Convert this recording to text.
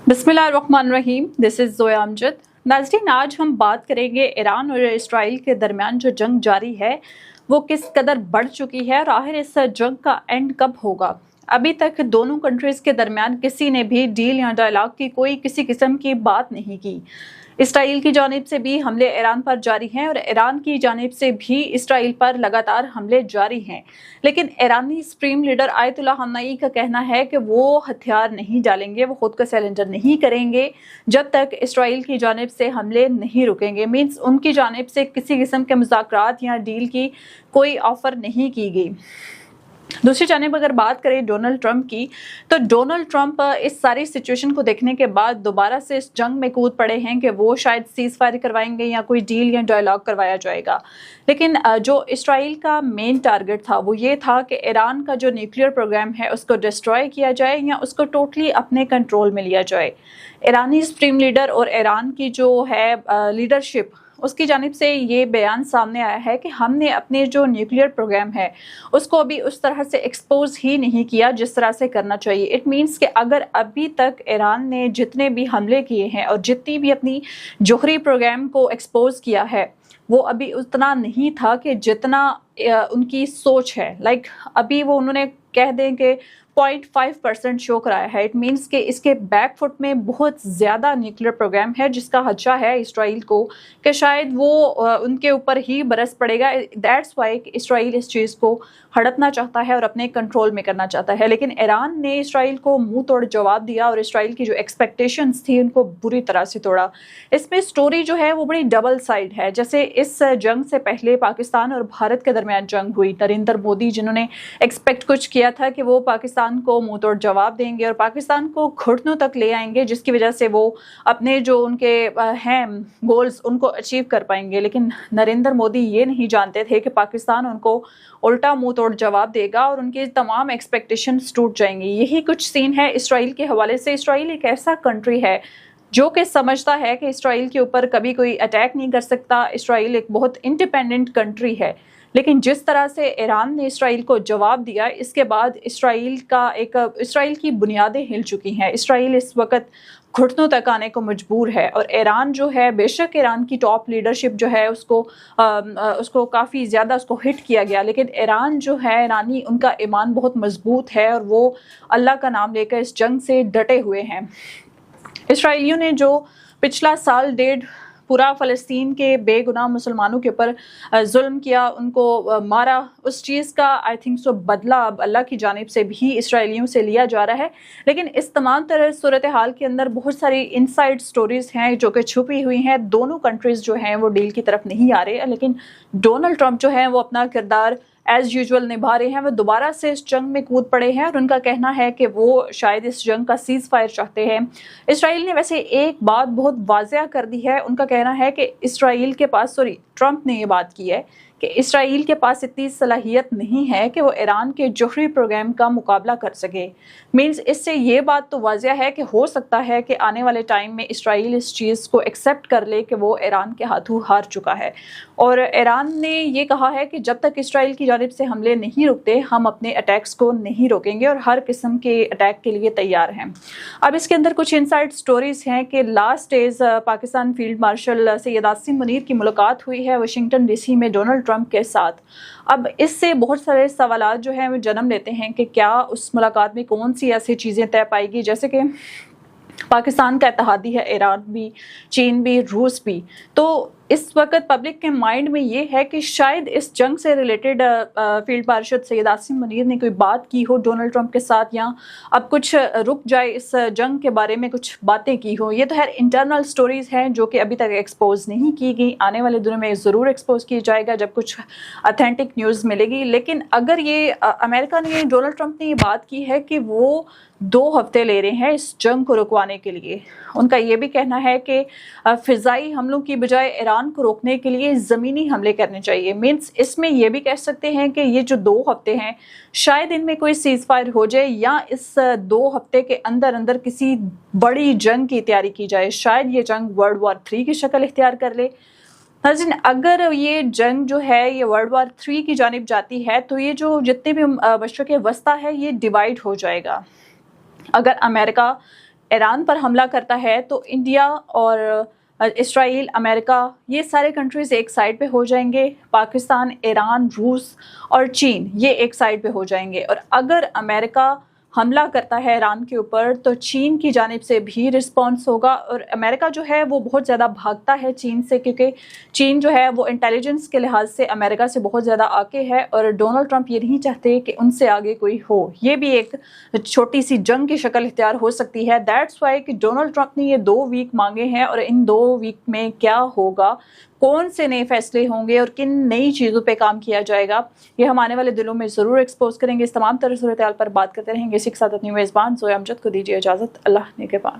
बिस्मिल्लाहिर्रहमानिर्रहीम, this is Zoya Amjad. नाज़रीन, आज हम बात करेंगे ईरान और इसराइल के दरमियान जो जंग जारी है वो किस कदर बढ़ चुकी है और आखिर इस जंग का एंड कब होगा। अभी तक दोनों कंट्रीज़ के दरमियान किसी ने भी डील या डायलॉग की कोई किसी किस्म की बात नहीं की। इसराइल की जानिब से भी हमले ईरान पर जारी हैं और ईरान की जानिब से भी इसराइल पर लगातार हमले जारी हैं। लेकिन ईरानी सुप्रीम लीडर आयतुल्लाह खamenei का कहना है कि वो हथियार नहीं डालेंगे, वो खुद का सरेंडर नहीं करेंगे जब तक इसराइल की जानिब से हमले नहीं रुकेंगे। मीन्स उनकी जानिब से किसी किस्म के मुज़ाकरात या डील की कोई ऑफ़र नहीं की गई। दूसरी जानिब अगर बात करें डोनाल्ड ट्रंप की, तो डोनाल्ड ट्रंप इस सारी सिचुएशन को देखने के बाद दोबारा से इस जंग में कूद पड़े हैं कि वो शायद सीज़ फायर करवाएंगे या कोई डील या डायलॉग करवाया जाएगा। लेकिन जो इसराइल का मेन टारगेट था वो ये था कि ईरान का जो न्यूक्लियर प्रोग्राम है उसको डिस्ट्रॉय किया जाए या उसको टोटली अपने कंट्रोल में लिया जाए। ईरानी सुप्रीम लीडर और ईरान की जो है लीडरशिप, उसकी जानिब से ये बयान सामने आया है कि हमने अपने जो न्यूक्लियर प्रोग्राम है उसको अभी उस तरह से एक्सपोज ही नहीं किया जिस तरह से करना चाहिए। इट मीन्स कि अगर अभी तक ईरान ने जितने भी हमले किए हैं और जितनी भी अपनी जोहरी प्रोग्राम को एक्सपोज किया है वो अभी उतना नहीं था कि जितना उनकी सोच है। अभी वो उन्होंने कह दें कि 0.5% शो कराया है। इट मीन्स कि इसके बैक फुट में बहुत ज़्यादा न्यूक्लियर प्रोग्राम है जिसका खदशा है इसराइल को कि शायद वो उनके ऊपर ही बरस पड़ेगा। दैट्स वाई इसराइल इस चीज़ को हड़पना चाहता है और अपने कंट्रोल में करना चाहता है। लेकिन ईरान ने इसराइल को मुंह तोड़ जवाब दिया और इसराइल की जो एक्सपेक्टेशंस थी उनको बुरी तरह से तोड़ा। इसमें स्टोरी जो है वो बड़ी डबल साइड है। जैसे इस जंग से पहले पाकिस्तान और भारत के दरमियान जंग हुई, नरेंद्र मोदी जिन्होंने एक्सपेक्ट कुछ किया था कि वो पाकिस्तान को मुंह तोड़ जवाब देंगे और पाकिस्तान को घुटनों तक ले आएंगे जिसकी वजह से वो अपने जो उनके हैं गोल्स उनको अचीव कर पाएंगे। लेकिन नरेंद्र मोदी ये नहीं जानते थे कि पाकिस्तान उनको उल्टा मुंह तोड़ जवाब देगा और उनकी तमाम एक्सपेक्टेशंस टूट जाएंगी। यही कुछ सीन है इसराइल के हवाले से। इसराइल एक ऐसा कंट्री है जो कि समझता है कि इसराइल के ऊपर कभी कोई अटैक नहीं कर सकता। इसराइल एक बहुत इंडिपेंडेंट कंट्री है। लेकिन जिस तरह से ईरान ने इसराइल को जवाब दिया, इसके बाद इसराइल की बुनियादें हिल चुकी हैं। इसराइल इस वक्त घुटनों तक आने को मजबूर है और ईरान जो है, बेशक ईरान की टॉप लीडरशिप जो है उसको काफ़ी ज़्यादा उसको हिट किया गया, लेकिन ईरान जो है, ईरानी, उनका ईमान बहुत मजबूत है और वो अल्लाह का नाम लेकर इस जंग से डटे हुए हैं। इसराइलियों ने जो पिछला साल डेढ़ पूरा फ़लस्तीन के बेगुनाह मुसलमानों के ऊपर जुल्म किया, उनको मारा, उस चीज़ का आई थिंक सो बदला अब अल्लाह की जानिब से भी इसराइलियों से लिया जा रहा है। लेकिन इस तमाम तरह सूरत हाल के अंदर बहुत सारी इनसाइड स्टोरीज़ हैं जो कि छुपी हुई हैं। दोनों कंट्रीज़ जो हैं वो डील की तरफ नहीं आ रहे, लेकिन डोनाल्ड ट्रंप जो है वो अपना किरदार एज़ यूजुअल निभा रहे हैं। वो दोबारा से इस जंग में कूद पड़े हैं और उनका कहना है कि वो शायद इस जंग का सीज़ फायर चाहते हैं। इसराइल ने वैसे एक बात बहुत वाज़ेह कर दी है। उनका कहना है कि ट्रंप ने ये बात की है कि इसराइल के पास इतनी सलाहियत नहीं है कि वो ईरान के जोहरी प्रोग्राम का मुकाबला कर सके। मीन्स इससे ये बात तो वाज़ेह है कि हो सकता है कि आने वाले टाइम में इसराइल इस चीज़ को एक्सेप्ट कर ले कि वो ईरान के हाथों हार चुका है। और ईरान ने ये कहा है कि जब तक इसराइल की जानिब से हमले नहीं रुकते हम अपने अटैक्स को नहीं रोकेंगे और हर किस्म के अटैक के लिए तैयार हैं। अब इसके अंदर कुछ इनसाइड स्टोरीज़ हैं कि last days Pakistan field marshal Syed Asim Munir की मुलाकात हुई है वाशिंगटन डीसी में डोनाल्ड ट्रंप के साथ। अब इससे बहुत सारे सवालात जो हैं वो जन्म लेते हैं कि क्या उस मुलाकात में कौन सी ऐसी चीज़ें तय पाएगी, जैसे कि पाकिस्तान का इत्तेहादी है ईरान भी, चीन भी, रूस भी। तो इस वक्त पब्लिक के माइंड में ये है कि शायद इस जंग से related field marshal Syed Asim Munir ने कोई बात की हो डोनाल्ड ट्रंप के साथ, या अब कुछ रुक जाए, इस जंग के बारे में कुछ बातें की हो। ये तो खैर इंटरनल स्टोरीज़ हैं जो कि अभी तक एक्सपोज नहीं की गई। आने वाले दिनों में ज़रूर एक्सपोज किया जाएगा जब कुछ ऑथेंटिक न्यूज़ मिलेगी। लेकिन अगर ये अमेरिका ने, डोनाल्ड ट्रंप ने ये बात की है कि वो 2 हफ्ते ले रहे हैं इस जंग को रुकवाने के लिए। उनका ये भी कहना है कि फ़िज़ाई हमलों की बजाय ईरान को रोकने के लिए ज़मीनी हमले करने चाहिए। मीन्स इसमें ये भी कह सकते हैं कि ये जो 2 हफ्ते हैं शायद इनमें कोई सीज़ फायर हो जाए या इस 2 हफ्ते के अंदर अंदर किसी बड़ी जंग की तैयारी की जाए। शायद ये जंग वर्ल्ड वॉर 3 की शक्ल इख्तियार कर ले। नाज़रीन, अगर ये जंग जो है ये वर्ल्ड वॉर 3 की जानिब जाती है तो ये जो जितने भी मशरिक़ वस्ता है ये डिवाइड हो जाएगा। अगर अमेरिका ایران پر حملہ کرتا ہے تو انڈیا اور اسرائیل، امریکہ، یہ سارے کنٹریز ایک سائڈ پہ ہو جائیں گے، پاکستان، ایران، روس اور چین یہ ایک سائڈ پہ ہو جائیں گے۔ اور اگر امریکہ حملہ کرتا ہے ایران کے اوپر تو چین کی جانب سے بھی رسپانس ہوگا، اور امریکہ جو ہے وہ بہت زیادہ بھاگتا ہے چین سے، کیونکہ چین جو ہے وہ انٹیلیجنس کے لحاظ سے امریکہ سے بہت زیادہ آگے ہے، اور ڈونلڈ ٹرمپ یہ نہیں چاہتے کہ ان سے آگے کوئی ہو۔ یہ بھی ایک چھوٹی سی جنگ کی شکل اختیار ہو سکتی ہے۔ دیٹس وائی کہ ڈونلڈ ٹرمپ نے یہ 2 ویک مانگے ہیں، اور ان 2 ویک میں کیا ہوگا، کون سے نئے فیصلے ہوں گے اور کن نئی چیزوں پہ کام کیا جائے گا، یہ ہم آنے والے دنوں میں ضرور ایکسپوز کریں گے۔ اس تمام طرح صورتحال پر بات کرتے رہیں گے۔ اسی کے ساتھ اپنی میزبان زویا امجد کو دیجیے اجازت۔ اللہ نگہبان۔